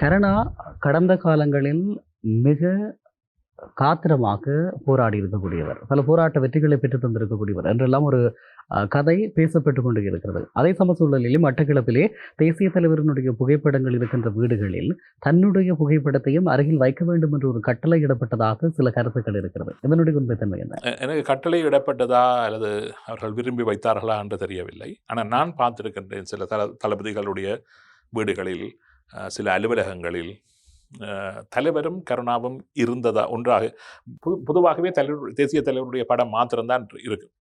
கருணா கடந்த காலங்களில் மிக காத்திரமாக போராடி இருக்கக்கூடியவர். பல போராட்ட வெற்றிகளை பெற்றுத் தந்திருக்கக்கூடியவர் என்றெல்லாம் ஒரு கதை பேசப்பட்டுக் கொண்டு இருக்கிறது. அதே சூழலிலும் மட்டக்களப்பிலே தேசிய தலைவரினுடைய புகைப்படங்கள் இருக்கின்ற வீடுகளில் தன்னுடைய புகைப்படத்தையும் அருகில் வைக்க வேண்டும் என்று ஒரு கட்டளை இடப்பட்டதாக சில கருத்துக்கள் இருக்கிறது. இதனுடைய உண்மைத்தன்மை என்ன? எனக்கு கட்டளை இடப்பட்டதா அல்லது அவர்கள் விரும்பி வைத்தார்களா என்று தெரியவில்லை. ஆனால் நான் பார்த்திருக்கின்றேன் சில தளபதிகளுடைய வீடுகளில், சில அலுவலகங்களில் தலைவரும் கருணாவும் இருந்ததா ஒன்றாக பொதுவாகவே தேசிய தலைவருடைய படம் மாத்திரம்தான் இருக்கும்,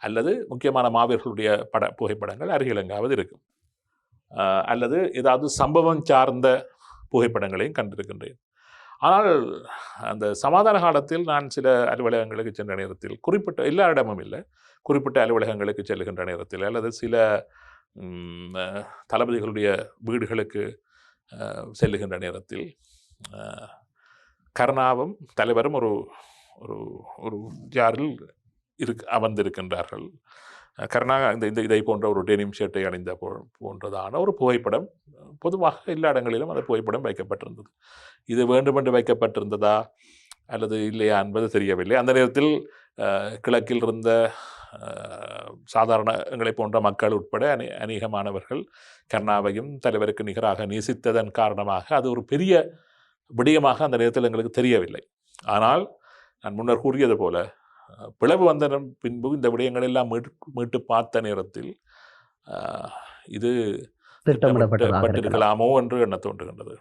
அல்லது முக்கியமான மாவீரர்களுடைய புகைப்படங்கள் அருகில் எங்காவது இருக்கும், அல்லது ஏதாவது சம்பவம் சார்ந்த புகைப்படங்களையும் கண்டிருக்கின்றேன். ஆனால் அந்த சமாதான காலத்தில் நான் சில அலுவலகங்களுக்கு சென்ற நேரத்தில், குறிப்பிட்ட எல்லா இடமும் இல்லை, குறிப்பிட்ட அலுவலகங்களுக்கு செல்லுகின்ற நேரத்தில் அல்லது சில தளபதிகளுடைய வீடுகளுக்கு செல்லுகின்ற நேரத்தில் கருணாவும் தலைவரும் ஒரு ஒரு ஒரு ஜாரில் அமர்ந்திருக்கின்றார்கள். கருணா இதை போன்ற ஒரு டெனிம் ஷர்ட்டை அணிந்த போன்றதான ஒரு புகைப்படம் பொதுவாக எல்லா இடங்களிலும் அந்த புகைப்படம் வைக்கப்பட்டிருந்தது. இது வேண்டுமென்று வைக்கப்பட்டிருந்ததா அல்லது இல்லையா என்பது தெரியவில்லை. அந்த நேரத்தில் கிழக்கில் இருந்த சாதாரண எங்களை போன்ற மக்கள் உட்பட அநேகமானவர்கள் கருணாவையும் தலைவருக்கு நிகராக நேசித்ததன் காரணமாக அது ஒரு பெரிய விடயமாக அந்த நேரத்தில் எங்களுக்கு தெரியவில்லை. ஆனால் நான் முன்னர் கூறியது போல பிளவு வந்த பின்பு இந்த விடயங்கள் எல்லாம் மீட்டு பார்த்த நேரத்தில் இது திட்டமிடப்பட்டிருக்கலாமோ என்று எண்ண தோன்றுகின்றது.